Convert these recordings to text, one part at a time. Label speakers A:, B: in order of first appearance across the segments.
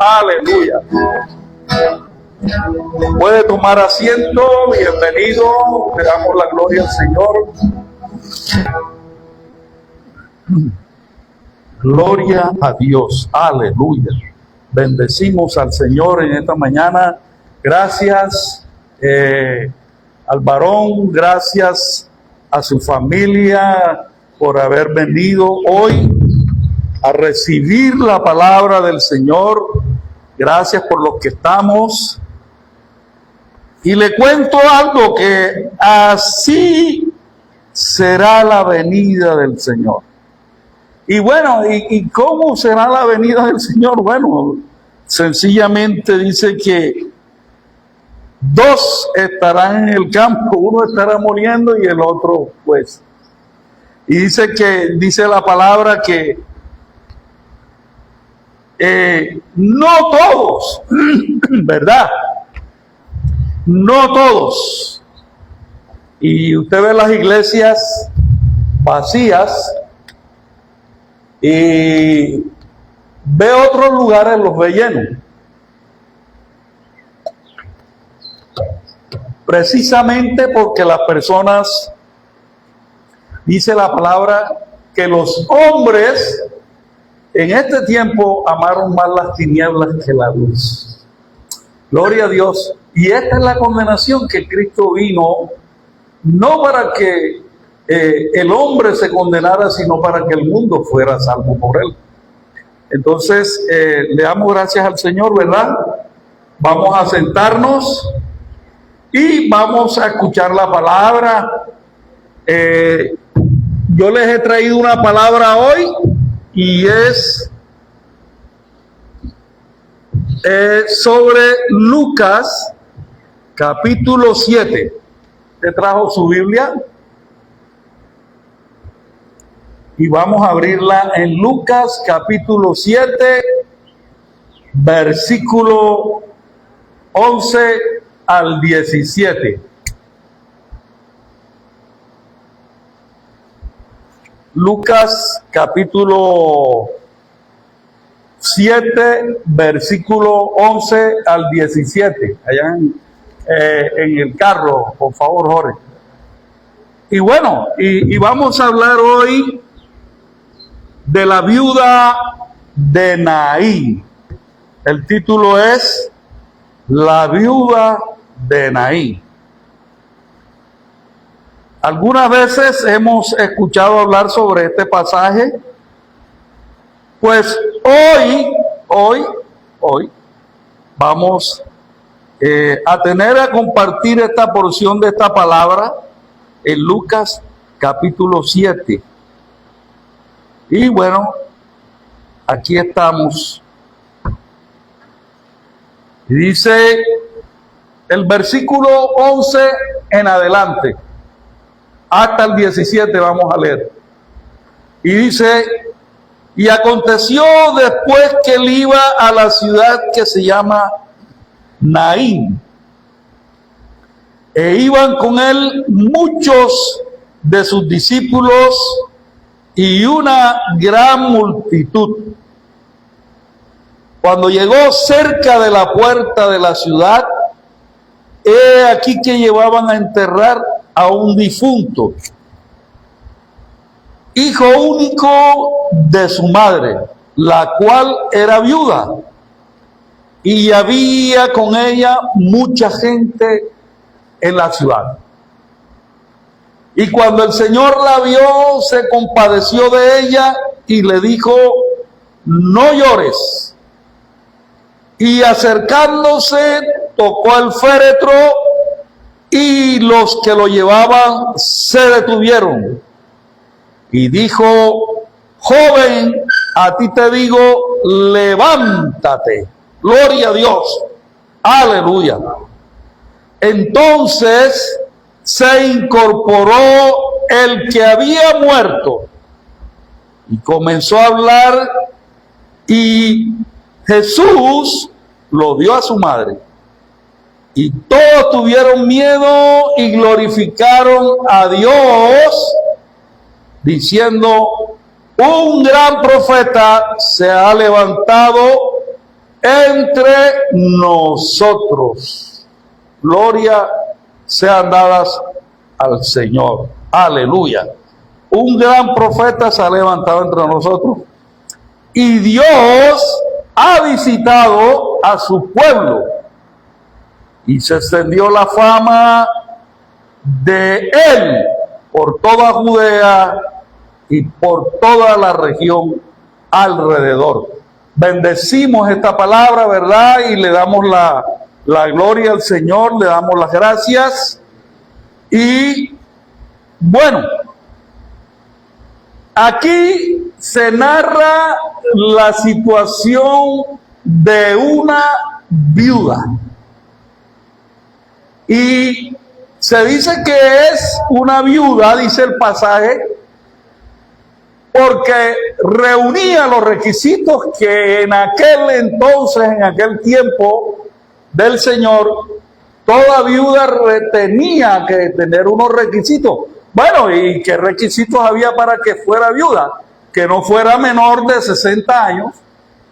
A: Aleluya. Puede tomar asiento. Bienvenido. Le damos la gloria al Señor. Gloria a Dios. Aleluya. Bendecimos al Señor en esta mañana. Gracias al varón. Gracias a su familia por haber venido hoy a recibir la palabra del Señor. Gracias por los que estamos. Y le cuento algo, que así será la venida del Señor. Y bueno, ¿y cómo será la venida del Señor? Bueno, sencillamente dice que dos estarán en el campo, uno estará muriendo y el otro pues. Y dice la palabra que no todos, ¿verdad? No todos. Y usted ve las iglesias vacías y ve otros lugares, los ve llenos. Precisamente porque las personas, dice la palabra, que los hombres en este tiempo amaron más las tinieblas que la luz. Gloria a Dios. Y esta es la condenación, que Cristo vino, no para que el hombre se condenara, sino para que el mundo fuera salvo por él. Entonces, le damos gracias al Señor, ¿verdad? Vamos a sentarnos y vamos a escuchar la palabra. Yo les he traído una palabra hoy y es sobre Lucas capítulo 7. ¿Te trajo su Biblia? Y vamos a abrirla en Lucas capítulo 7, versículo 11 al 17. Lucas capítulo 7, versículo 11 al 17. Allá en el carro, por favor, Jorge. Y bueno, y vamos a hablar hoy de la viuda de Naín. El título es La viuda de Naín. Algunas veces hemos escuchado hablar sobre este pasaje. Pues hoy vamos a compartir esta porción de esta palabra en Lucas capítulo 7. Y bueno, aquí estamos. Y dice el versículo 11 en adelante, hasta el 17 vamos a leer. Y dice: y aconteció después que él iba a la ciudad que se llama Naín, e iban con él muchos de sus discípulos y una gran multitud. Cuando llegó cerca de la puerta de la ciudad, he aquí que llevaban a enterrar a un difunto, hijo único de su madre, la cual era viuda, y había con ella mucha gente en la ciudad. Y cuando el Señor la vio, se compadeció de ella y le dijo: no llores. Y acercándose, tocó el féretro, y los que lo llevaban se detuvieron. Y dijo: joven, a ti te digo, levántate. Gloria a Dios. Aleluya. Entonces se incorporó el que había muerto y comenzó a hablar, y Jesús lo dio a su madre. Y todos tuvieron miedo y glorificaron a Dios, diciendo: un gran profeta se ha levantado entre nosotros. Gloria sean dadas al Señor. Aleluya. Un gran profeta se ha levantado entre nosotros y Dios ha visitado a su pueblo y se extendió la fama de él por toda Judea y por toda la región alrededor. Bendecimos esta palabra, ¿verdad? Y le damos la gloria al Señor, le damos las gracias. Y bueno, aquí se narra la situación de una viuda. Y se dice que es una viuda, dice el pasaje, porque reunía los requisitos que en aquel entonces, en aquel tiempo del Señor, toda viuda tenía que tener unos requisitos. Bueno, ¿y qué requisitos había para que fuera viuda? Que no fuera menor de 60 años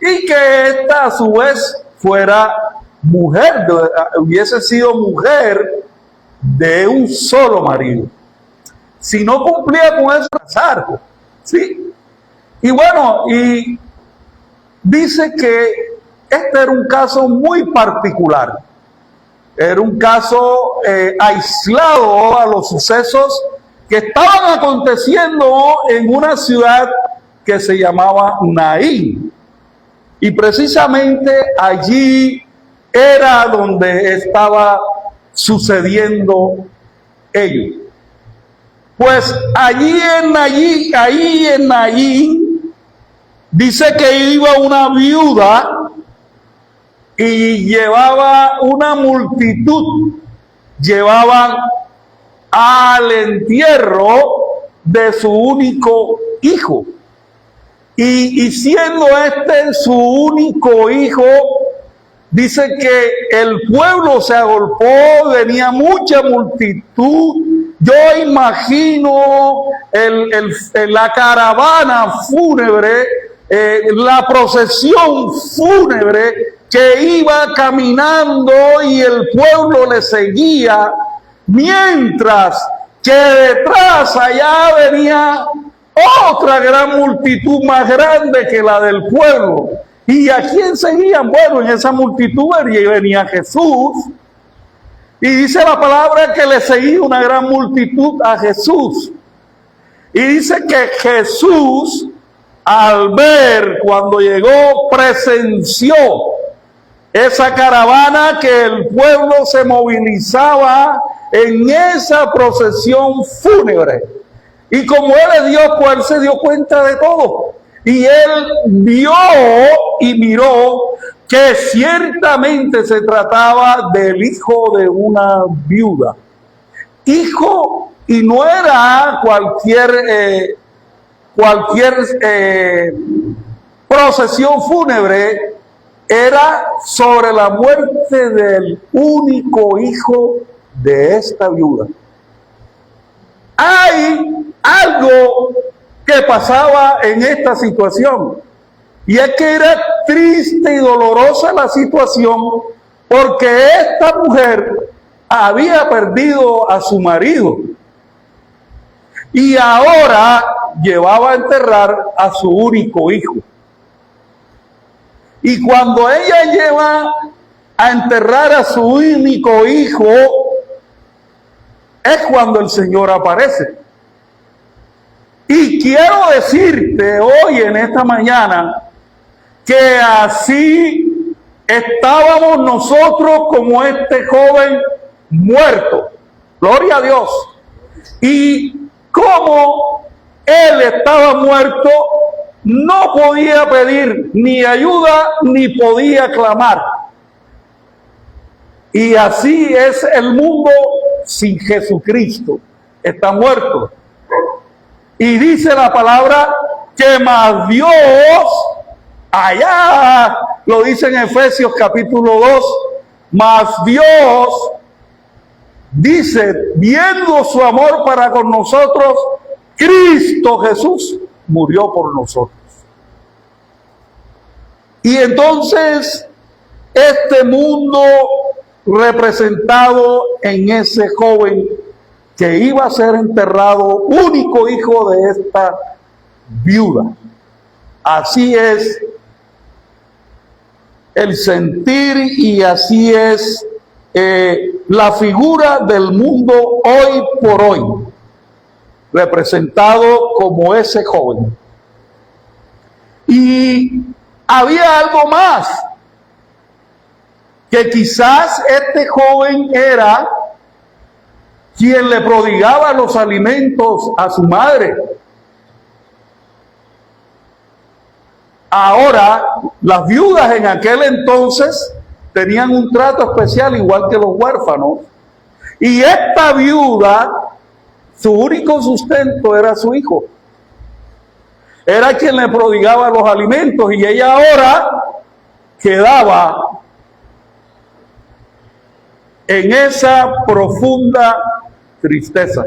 A: y que ésta a su vez fuera mujer, hubiese sido mujer de un solo marido. Si no cumplía con eso, casar, ¿sí? Y bueno, y dice que este era un caso muy particular. Era un caso aislado a los sucesos que estaban aconteciendo en una ciudad que se llamaba Naín. Y precisamente allí era donde estaba sucediendo ello. Pues ahí en Naín, dice que iba una viuda y llevaba una multitud, llevaban al entierro de su único hijo. Y siendo este su único hijo, dice que el pueblo se agolpó, venía mucha multitud. Yo imagino la caravana fúnebre, la procesión fúnebre que iba caminando y el pueblo le seguía, mientras que detrás allá venía otra gran multitud más grande que la del pueblo. ¿Y a quién seguían? Bueno, en esa multitud venía Jesús. Y dice la palabra que le seguía una gran multitud a Jesús. Y dice que Jesús, al ver, cuando llegó, presenció esa caravana, que el pueblo se movilizaba en esa procesión fúnebre. Y como él es Dios, pues él se dio cuenta de todo. Y él vio y miró que ciertamente se trataba del hijo de una viuda. Hijo, y no era cualquier procesión fúnebre, era sobre la muerte del único hijo de esta viuda. Hay algo que pasaba en esta situación, y es que era triste y dolorosa la situación, porque esta mujer había perdido a su marido y ahora llevaba a enterrar a su único hijo. Y cuando ella lleva a enterrar a su único hijo, es cuando el Señor aparece. Y quiero decirte hoy, en esta mañana, que así estábamos nosotros como este joven muerto. Gloria a Dios. Y como él estaba muerto, no podía pedir ni ayuda ni podía clamar. Y así es el mundo sin Jesucristo. Está muerto. Y dice la palabra que más Dios, allá lo dice en Efesios capítulo 2, más Dios, dice, viendo su amor para con nosotros, Cristo Jesús murió por nosotros. Y entonces este mundo representado en ese joven que iba a ser enterrado, único hijo de esta viuda. Así es el sentir y así es la figura del mundo hoy por hoy, representado como ese joven. Y había algo más, que quizás este joven era quien le prodigaba los alimentos a su madre. Ahora, las viudas en aquel entonces tenían un trato especial igual que los huérfanos, y esta viuda, su único sustento era su hijo. Era quien le prodigaba los alimentos, y ella ahora quedaba en esa profunda tristeza.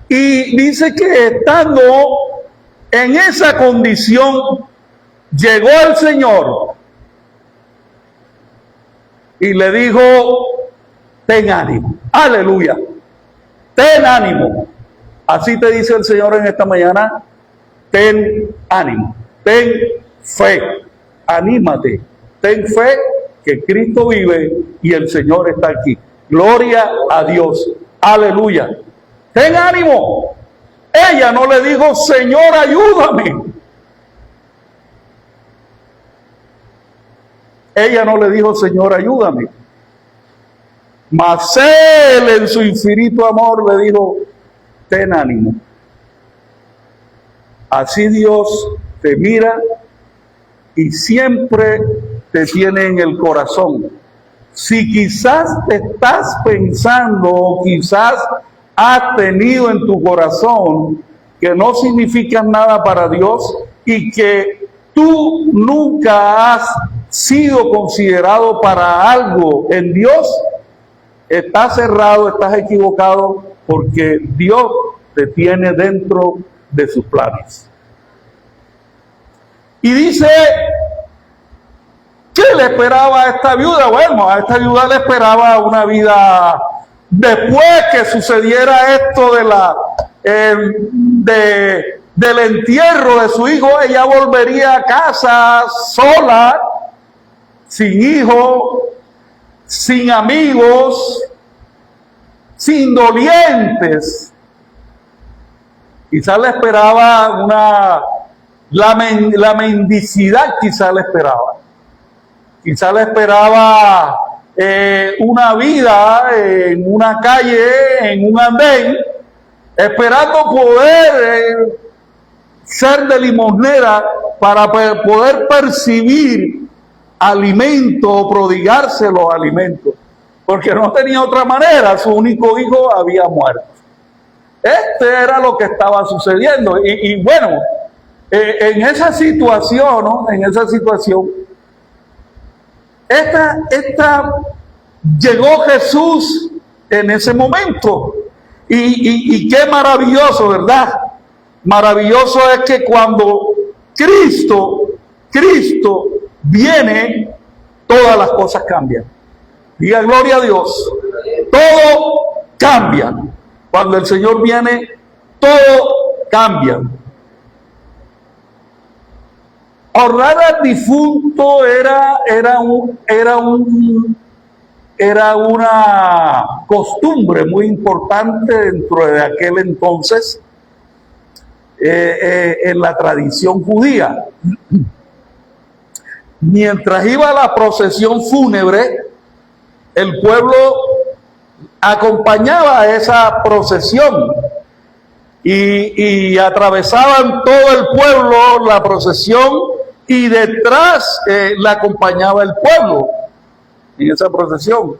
A: Y dice que estando en esa condición, llegó el Señor y le dijo: ten ánimo. Aleluya. Ten ánimo. Así te dice el Señor en esta mañana: ten ánimo, ten fe, anímate, ten fe que Cristo vive y el Señor está aquí. Gloria a Dios. Aleluya. Ten ánimo. Ella no le dijo: Señor, ayúdame. Ella no le dijo: Señor, ayúdame. Mas Él, en su infinito amor, le dijo: ten ánimo. Así Dios te mira y siempre te tiene en el corazón. Si quizás te estás pensando, o quizás has tenido en tu corazón que no significan nada para Dios y que tú nunca has sido considerado para algo en Dios, estás cerrado, estás equivocado, porque Dios te tiene dentro de sus planes. Y dice, ¿qué le esperaba a esta viuda? Bueno, a esta viuda le esperaba una vida después que sucediera esto del entierro de su hijo. Ella volvería a casa sola, sin hijo, sin amigos, sin dolientes. Quizás le esperaba la mendicidad, quizás le esperaba. Quizás le esperaba una vida en una calle, en un andén, esperando poder ser de limosnera para poder percibir alimento o prodigarse los alimentos, porque no tenía otra manera. Su único hijo había muerto. Este era lo que estaba sucediendo. Y bueno, en esa situación, ¿no? En esa situación, llegó Jesús en ese momento. Y qué maravilloso, ¿verdad? Maravilloso es que cuando Cristo viene, todas las cosas cambian. Diga gloria a Dios. Todo cambia. Cuando el Señor viene, todo cambia. Honrar al difunto era una costumbre muy importante dentro de aquel entonces en la tradición judía. Mientras iba la procesión fúnebre, el pueblo acompañaba a esa procesión y atravesaban todo el pueblo la procesión, y detrás la acompañaba el pueblo en esa procesión.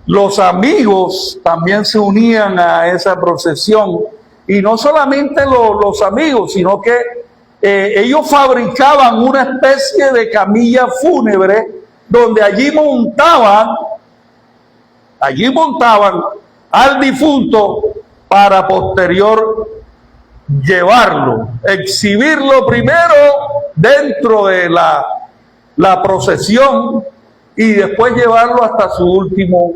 A: Los amigos también se unían a esa procesión, y no solamente los amigos, sino que ellos fabricaban una especie de camilla fúnebre donde allí montaban al difunto para posterior llevarlo, exhibirlo primero dentro de la procesión y después llevarlo hasta su último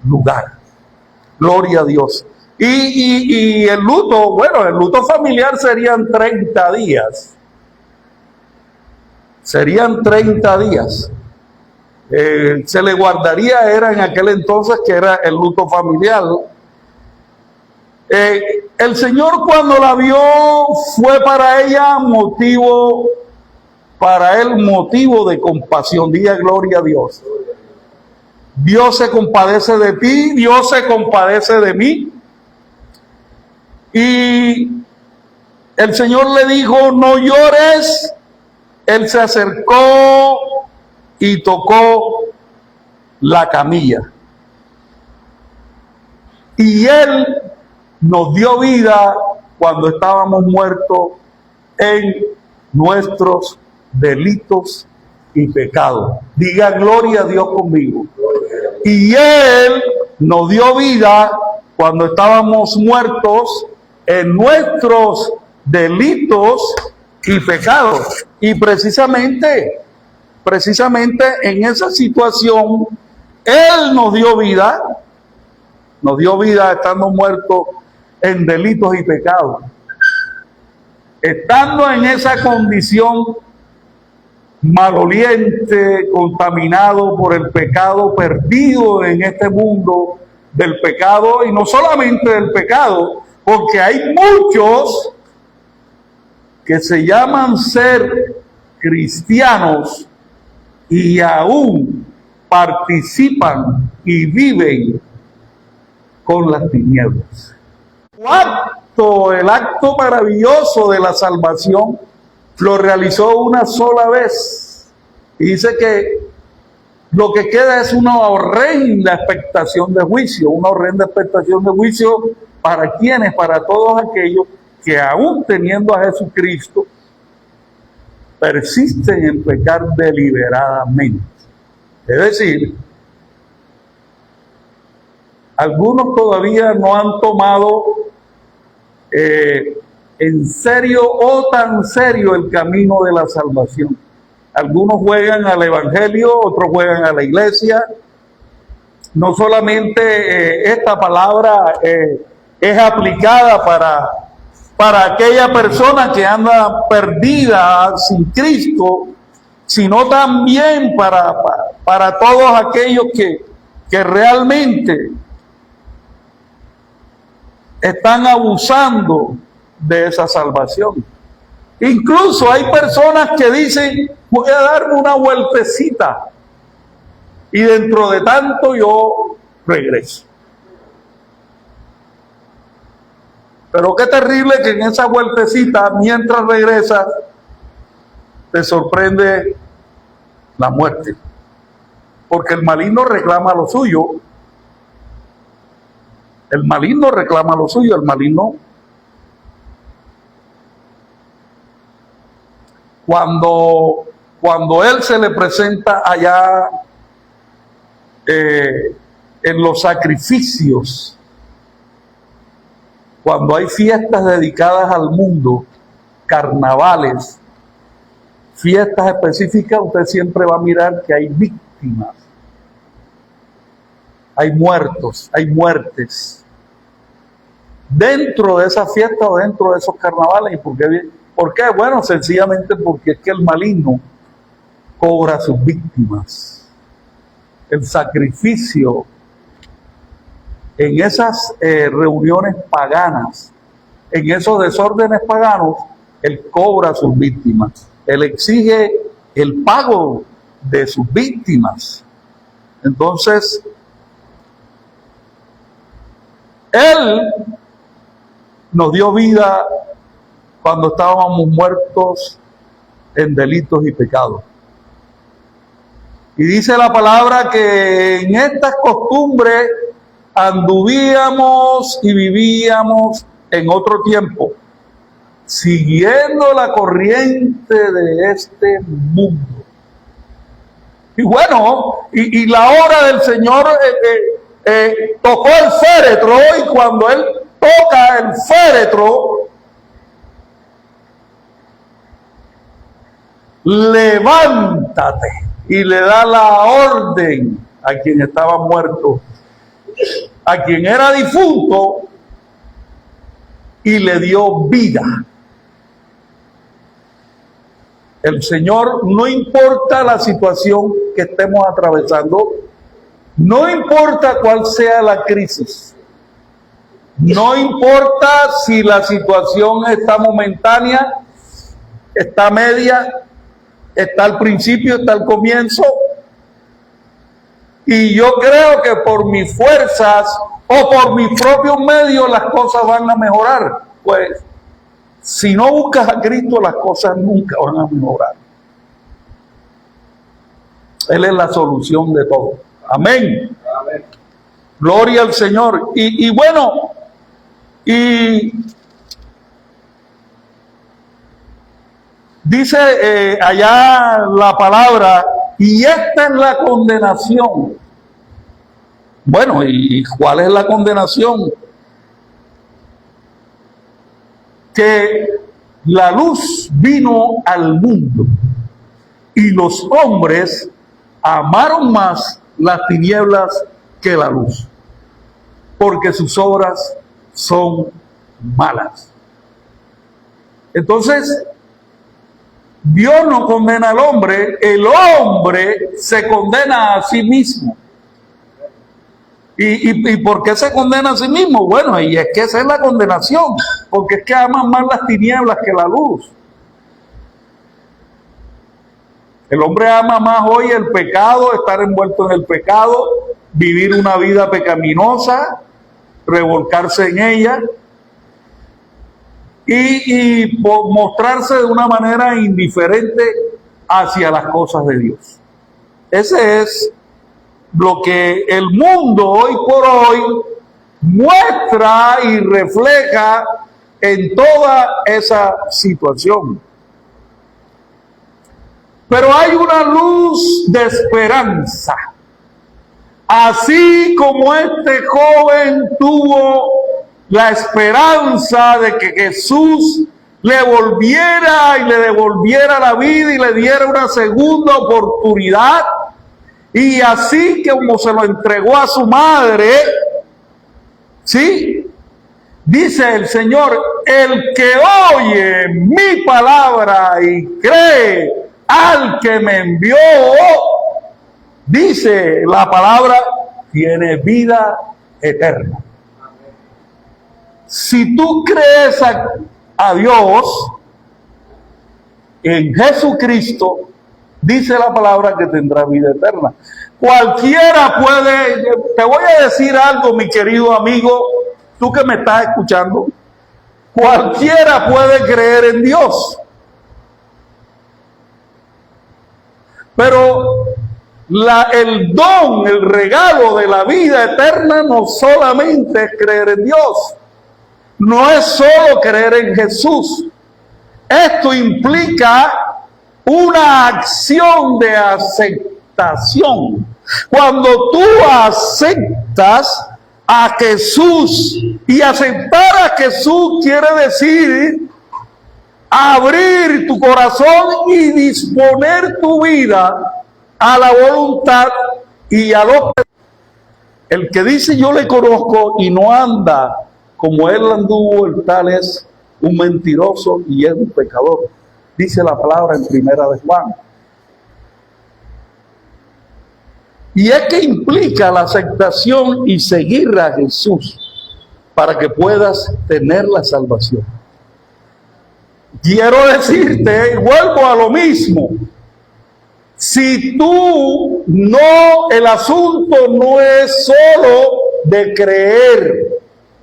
A: lugar. Gloria a Dios. Y el luto, bueno, el luto familiar serían 30 días. Serían 30 días. Se le guardaría, era en aquel entonces que era el luto familiar. El Señor cuando la vio fue para ella motivo de compasión. Diga gloria a Dios. Dios se compadece de ti, Dios se compadece de mí. Y el Señor le dijo, no llores. Él se acercó y tocó la camilla. Y Él nos dio vida cuando estábamos muertos en nuestros delitos y pecados. Diga gloria a Dios conmigo. Y Él nos dio vida cuando estábamos muertos en nuestros delitos y pecados. Y precisamente en esa situación, Él nos dio vida estando muertos en delitos y pecados. Estando en esa condición maloliente, contaminado por el pecado, perdido en este mundo del pecado, y no solamente del pecado, porque hay muchos que se llaman ser cristianos y aún participan y viven con las tinieblas. El acto maravilloso de la salvación lo realizó una sola vez. Y dice que lo que queda es una horrenda expectación de juicio. Una horrenda expectación de juicio para quienes, para todos aquellos que aún teniendo a Jesucristo persisten en pecar deliberadamente. Es decir, algunos todavía no han tomado en serio o tan serio el camino de la salvación. Algunos juegan al evangelio, otros juegan a la iglesia. No solamente esta palabra es aplicada para aquella persona que anda perdida sin Cristo, sino también para todos aquellos que realmente están abusando de esa salvación. Incluso hay personas que dicen, voy a darme una vueltecita y dentro de tanto yo regreso. Pero qué terrible que en esa vueltecita, mientras regresas, te sorprende la muerte. Porque el maligno reclama lo suyo. El maligno reclama lo suyo. El maligno, cuando él se le presenta allá en los sacrificios, cuando hay fiestas dedicadas al mundo, carnavales, fiestas específicas, usted siempre va a mirar que hay víctimas, hay muertos, hay muertes dentro de esa fiesta o dentro de esos carnavales. ¿Por qué? Bueno, sencillamente porque es que el maligno cobra sus víctimas. El sacrificio en esas reuniones paganas, en esos desórdenes paganos, él cobra sus víctimas. Él exige el pago de sus víctimas. Entonces, Él nos dio vida cuando estábamos muertos en delitos y pecados. Y dice la palabra que en estas costumbres anduvíamos y vivíamos en otro tiempo, siguiendo la corriente de este mundo. Y bueno, y la hora del Señor tocó el féretro, y cuando Él toca el féretro, levántate. Y le da la orden a quien estaba muerto, a quien era difunto, y le dio vida. El Señor, no importa la situación que estemos atravesando, no importa cuál sea la crisis, no importa si la situación está momentánea, está media, está al principio, está al comienzo, y yo creo que por mis fuerzas o por mis propios medios las cosas van a mejorar. Pues si no buscas a Cristo, las cosas nunca van a mejorar. Él es la solución de todo. Amén. Amén. Gloria al Señor. Y bueno, dice allá la palabra, y esta es la condenación. Bueno, ¿y cuál es la condenación? Que la luz vino al mundo y los hombres amaron más las tinieblas que la luz, porque sus obras son malas. Entonces, Dios no condena al hombre, el hombre se condena a sí mismo. ¿Y por qué se condena a sí mismo? Bueno, y es que esa es la condenación, porque es que aman más las tinieblas que la luz. El hombre ama más hoy el pecado, estar envuelto en el pecado, vivir una vida pecaminosa, revolcarse en ella y mostrarse de una manera indiferente hacia las cosas de Dios. Ese es lo que el mundo hoy por hoy muestra y refleja en toda esa situación. Pero hay una luz de esperanza. Así como este joven tuvo la esperanza de que Jesús le volviera y le devolviera la vida y le diera una segunda oportunidad, y así como se lo entregó a su madre, ¿sí? Dice el Señor, el que oye mi palabra y cree al que me envió, dice la palabra, tiene vida eterna. Si tú crees a Dios en Jesucristo, dice la palabra que tendrá vida eterna. Cualquiera puede, te voy a decir algo, mi querido amigo, tú que me estás escuchando, cualquiera puede creer en Dios. Pero el don, el regalo de la vida eterna no solamente es creer en Dios, no es solo creer en Jesús. Esto implica una acción de aceptación. Cuando tú aceptas a Jesús, y aceptar a Jesús quiere decir abrir tu corazón y disponer tu vida a la voluntad y a lo que el que dice yo le conozco y no anda como él anduvo, el tal es un mentiroso y es un pecador. Dice la palabra en Primera de Juan. Y es que implica la aceptación y seguir a Jesús para que puedas tener la salvación. Quiero decirte, y vuelvo a lo mismo, si tú no, el asunto no es solo de creer,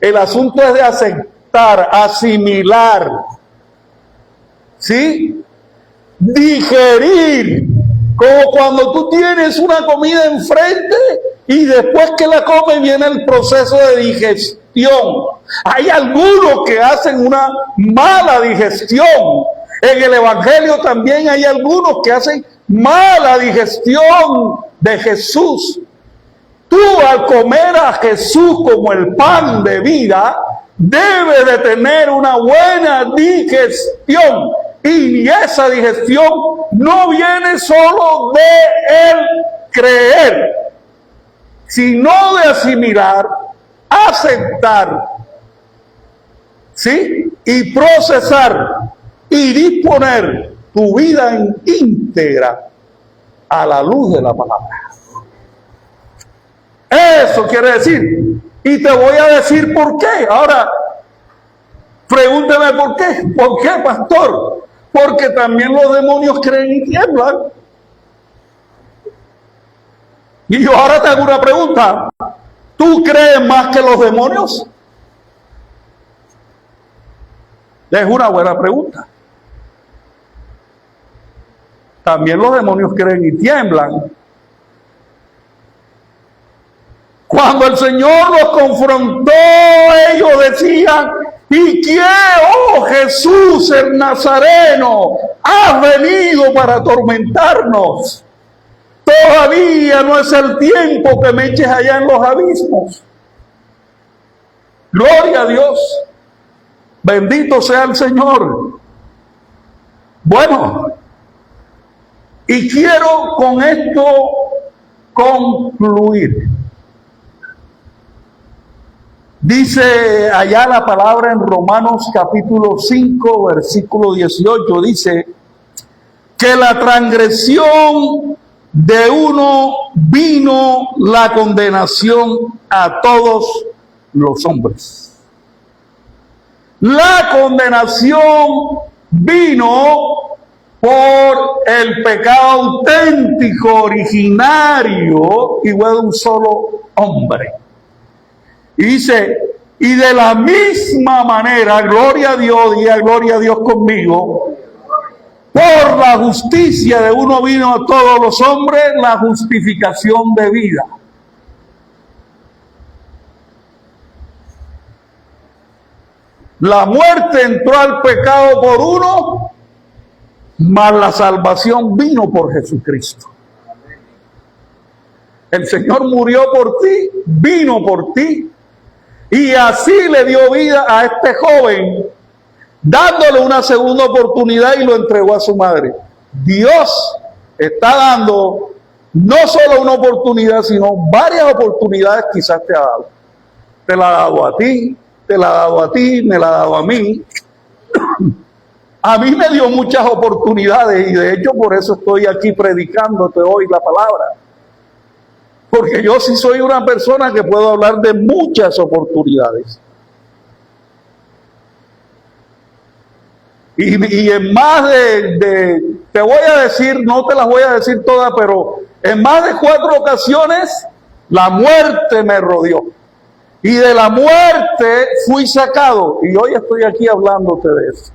A: el asunto es de aceptar, asimilar, ¿sí? Digerir, como cuando tú tienes una comida enfrente y después que la comes viene el proceso de digestión. Hay algunos que hacen una mala digestión. En el Evangelio también hay algunos que hacen mala digestión de Jesús. Tú al comer a Jesús como el pan de vida, debes de tener una buena digestión. Y ni esa digestión no viene solo de el creer, sino de asimilar, aceptar, ¿sí? Y procesar y disponer tu vida íntegra a la luz de la palabra. Eso quiere decir. Y te voy a decir por qué. Ahora, pregúntame por qué. ¿Por qué, pastor? Porque también los demonios creen y tiemblan. Y yo ahora te hago una pregunta. ¿Tú crees más que los demonios? Es una buena pregunta. También los demonios creen y tiemblan. Cuando el Señor los confrontó, ellos decían: ¿y quién, oh Jesús el Nazareno, has venido para atormentarnos? Todavía no es el tiempo que me eches allá en los abismos. Gloria a Dios. Bendito sea el Señor. Bueno, y quiero con esto concluir. Dice allá la palabra en Romanos capítulo 5, versículo 18, dice que la transgresión de uno vino la condenación a todos los hombres. La condenación vino por el pecado auténtico, originario, y fue de un solo hombre. Y dice, y de la misma manera, gloria a Dios, diga gloria a Dios conmigo, por la justicia de uno vino a todos los hombres la justificación de vida. La muerte entró al pecado por uno, mas la salvación vino por Jesucristo. El Señor murió por ti, vino por ti, y así le dio vida a este joven, dándole una segunda oportunidad, y lo entregó a su madre. Dios está dando no solo una oportunidad, sino varias oportunidades quizás te ha dado. Te la ha dado a ti, te la ha dado a ti, me la ha dado a mí. A mí me dio muchas oportunidades, y de hecho por eso estoy aquí predicándote hoy la palabra. Porque yo sí soy una persona que puedo hablar de muchas oportunidades. Y en más te voy a decir, no te las voy a decir todas, pero en más de 4 ocasiones la muerte me rodeó. Y de la muerte fui sacado. Y hoy estoy aquí hablándote de eso.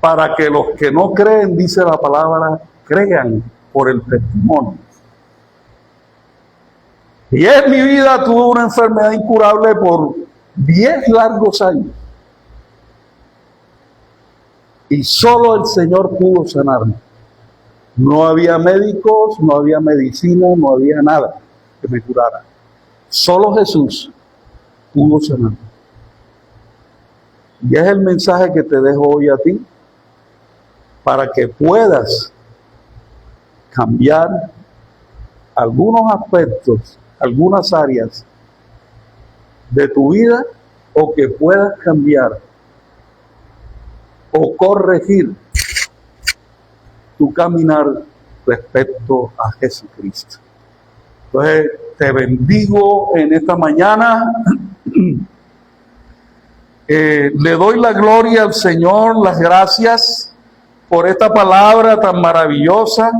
A: Para que los que no creen, dice la palabra, crean por el testimonio. Y en mi vida tuve una enfermedad incurable por 10 largos años. Y solo el Señor pudo sanarme. No había médicos, no había medicina, no había nada que me curara. Solo Jesús pudo sanarme. Y es el mensaje que te dejo hoy a ti, para que puedas cambiar algunos aspectos, algunas áreas de tu vida, o que puedas cambiar o corregir tu caminar respecto a Jesucristo. Entonces, te bendigo en esta mañana. Le doy la gloria al Señor, las gracias por esta palabra tan maravillosa.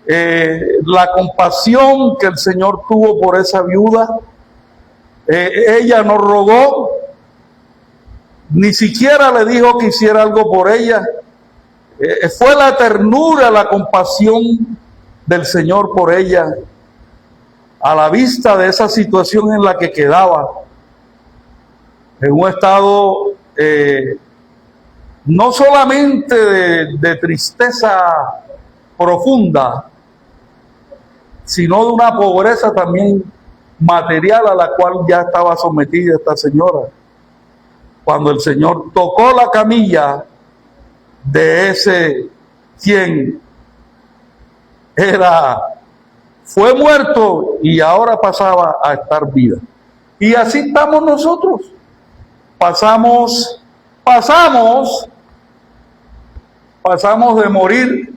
A: La compasión que el Señor tuvo por esa viuda. Ella no rogó, ni siquiera le dijo que hiciera algo por ella. Fue la ternura, la compasión del Señor por ella, a la vista de esa situación en la que quedaba, en un estado no solamente de tristeza profunda, sino de una pobreza también material a la cual ya estaba sometida esta señora. cuando el Señor tocó la camilla de ese quien fue muerto y ahora pasaba a estar vida. Y así estamos nosotros. Pasamos de morir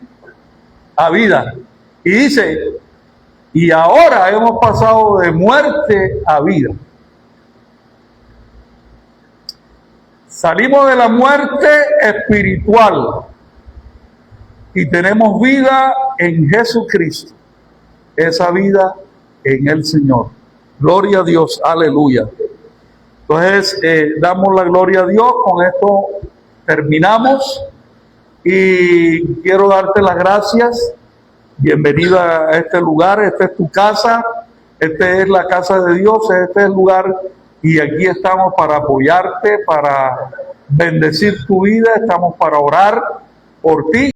A: a vida. Y dice, y ahora hemos pasado de muerte a vida. Salimos de la muerte espiritual y tenemos vida en Jesucristo. Esa vida en el Señor. Gloria a Dios, aleluya. Entonces, damos la gloria a Dios. Con esto terminamos. Y quiero darte las gracias. Bienvenida a este lugar. Esta es tu casa. Esta es la casa de Dios. Este es el lugar. Y aquí estamos para apoyarte, para bendecir tu vida. Estamos para orar por ti.